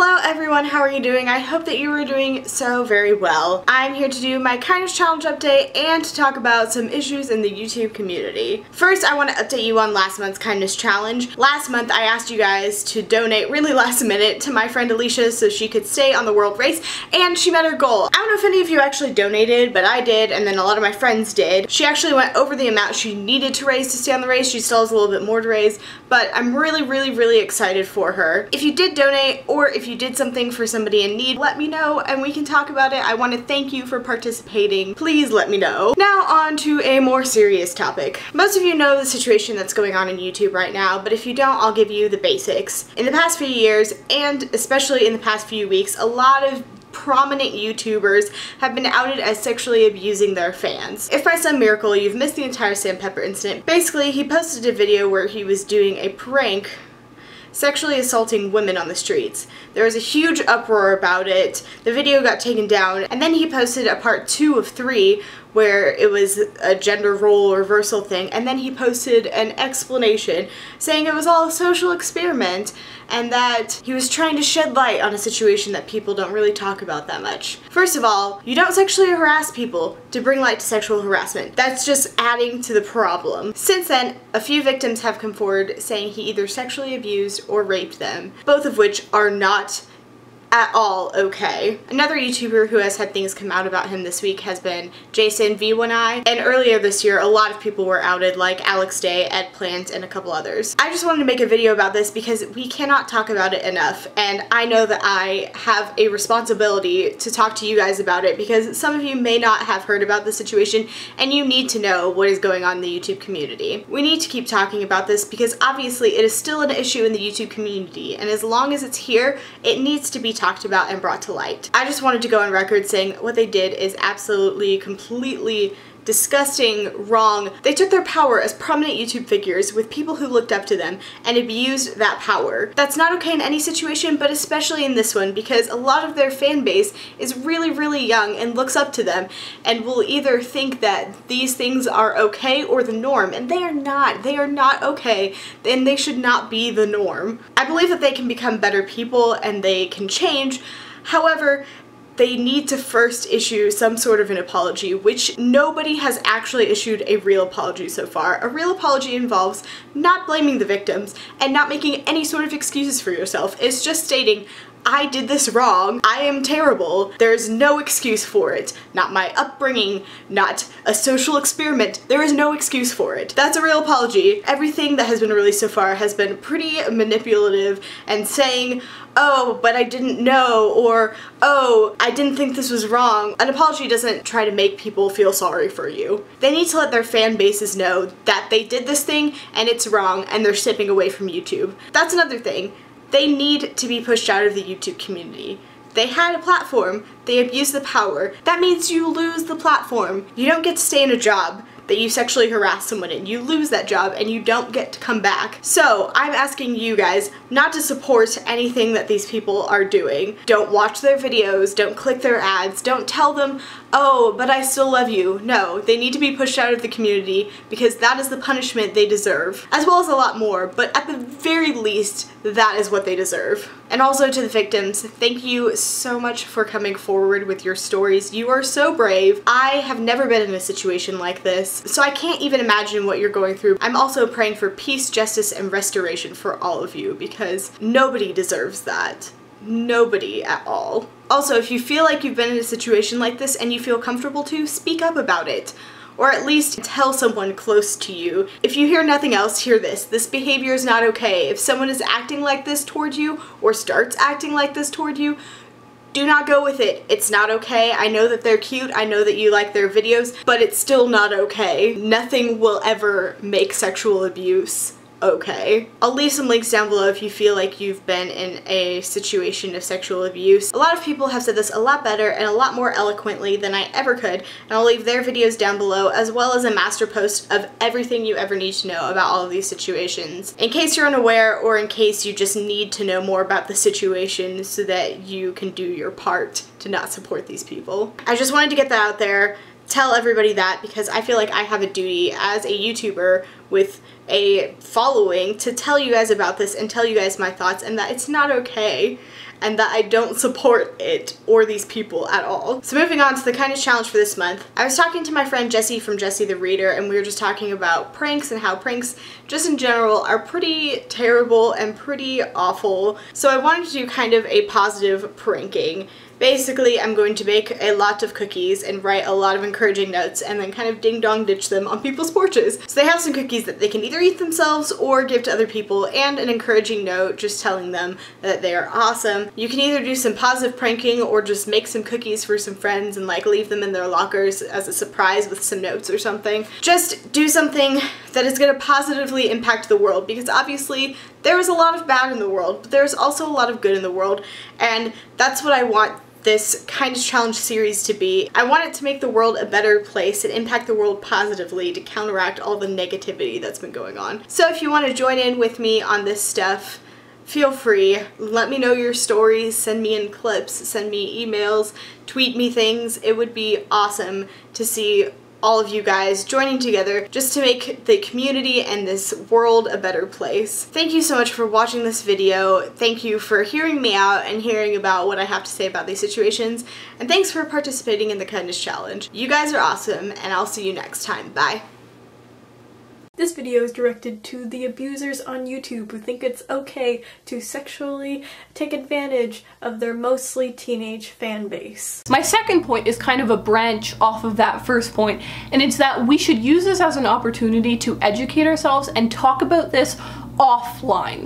Hello everyone, how are you doing? I hope that you are doing so very well. I'm here to do my kindness challenge update and to talk about some issues in the YouTube community. First, I want to update you on last month's kindness challenge. Last month, I asked you guys to donate really last minute to my friend Alicia so she could stay on the world race, and she met her goal. I don't know if any of you actually donated, but I did, and then a lot of my friends did. She actually went over the amount she needed to raise to stay on the race. She still has a little bit more to raise, but I'm really excited for her. If you did donate, or if you did something for somebody in need, let me know and we can talk about it. I want to thank you for participating. Please let me know. Now on to a more serious topic. Most of you know the situation that's going on in YouTube right now, but if you don't, I'll give you the basics. In the past few years, and especially in the past few weeks, a lot of prominent YouTubers have been outed as sexually abusing their fans. If by some miracle you've missed the entire Sam Pepper incident, basically he posted a video where he was doing a prank sexually assaulting women on the streets. There was a huge uproar about it. The video got taken down, and then he posted a part 2 of 3 where it was a gender role reversal thing, and then he posted an explanation saying it was all a social experiment and that he was trying to shed light on a situation that people don't really talk about that much. First of all, you don't sexually harass people to bring light to sexual harassment. That's just adding to the problem. Since then, a few victims have come forward saying he either sexually abused or raped them, both of which are not at all okay. Another YouTuber who has had things come out about him this week has been Jason V1I, and earlier this year a lot of people were outed, like Alex Day, Ed Plant, and a couple others. I just wanted to make a video about this because we cannot talk about it enough, and I know that I have a responsibility to talk to you guys about it because some of you may not have heard about the situation and you need to know what is going on in the YouTube community. We need to keep talking about this because obviously it is still an issue in the YouTube community, and as long as it's here, it needs to be talked about and brought to light. I just wanted to go on record saying what they did is absolutely, completely disgusting, wrong. They took their power as prominent YouTube figures with people who looked up to them and abused that power. That's not okay in any situation, but especially in this one because a lot of their fan base is really young and looks up to them and will either think that these things are okay or the norm, and they are not. They are not okay, and they should not be the norm. I believe that they can become better people and they can change. However, they need to first issue some sort of an apology, which nobody has actually issued a real apology so far. A real apology involves not blaming the victims and not making any sort of excuses for yourself. It's just stating, I did this wrong, I am terrible, there's no excuse for it. Not my upbringing, not a social experiment, there is no excuse for it. That's a real apology. Everything that has been released so far has been pretty manipulative and saying, oh, but I didn't know, or oh, I didn't think this was wrong. An apology doesn't try to make people feel sorry for you. They need to let their fan bases know that they did this thing and it's wrong and they're stepping away from YouTube. That's another thing. They need to be pushed out of the YouTube community. They had a platform, they abused the power. That means you lose the platform. You don't get to stay in a job that you sexually harass someone in. You lose that job and you don't get to come back. So I'm asking you guys not to support anything that these people are doing. Don't watch their videos, don't click their ads, don't tell them, oh, but I still love you. No, they need to be pushed out of the community because that is the punishment they deserve, as well as a lot more, but at the very least, that is what they deserve. And also to the victims, thank you so much for coming forward with your stories. You are so brave. I have never been in a situation like this, so I can't even imagine what you're going through. I'm also praying for peace, justice, and restoration for all of you because nobody deserves that. Nobody at all. Also, if you feel like you've been in a situation like this and you feel comfortable to, speak up about it. Or at least tell someone close to you. If you hear nothing else, hear this. This behavior is not okay. If someone is acting like this toward you or starts acting like this toward you, do not go with it. It's not okay. I know that they're cute. I know that you like their videos, but it's still not okay. Nothing will ever make sexual abuse okay. I'll leave some links down below if you feel like you've been in a situation of sexual abuse. A lot of people have said this a lot better and a lot more eloquently than I ever could, and I'll leave their videos down below as well as a master post of everything you ever need to know about all of these situations. In case you're unaware or in case you just need to know more about the situation so that you can do your part to not support these people. I just wanted to get that out there, tell everybody that, because I feel like I have a duty as a YouTuber with a following to tell you guys about this and tell you guys my thoughts, and that it's not okay, and that I don't support it or these people at all. So moving on to the kindness challenge for this month. I was talking to my friend Jessie from Jessie the Reader, and we were just talking about pranks and how pranks just in general are pretty terrible and pretty awful. So I wanted to do kind of a positive pranking. Basically, I'm going to bake a lot of cookies and write a lot of encouraging notes and then kind of ding-dong ditch them on people's porches. So they have some cookies that they can either eat themselves or give to other people, and an encouraging note just telling them that they are awesome. You can either do some positive pranking or just make some cookies for some friends and like leave them in their lockers as a surprise with some notes or something. Just do something that is going to positively impact the world, because obviously there is a lot of bad in the world, but there's also a lot of good in the world, and that's what I want this kindness challenge series to be. I want it to make the world a better place and impact the world positively to counteract all the negativity that's been going on. So if you want to join in with me on this stuff, feel free. Let me know your stories, send me in clips, send me emails, tweet me things. It would be awesome to see all of you guys joining together just to make the community and this world a better place. Thank you so much for watching this video. Thank you for hearing me out and hearing about what I have to say about these situations. And thanks for participating in the kindness challenge. You guys are awesome, and I'll see you next time. Bye. This video is directed to the abusers on YouTube who think it's okay to sexually take advantage of their mostly teenage fan base. My second point is kind of a branch off of that first point, and it's that we should use this as an opportunity to educate ourselves and talk about this offline.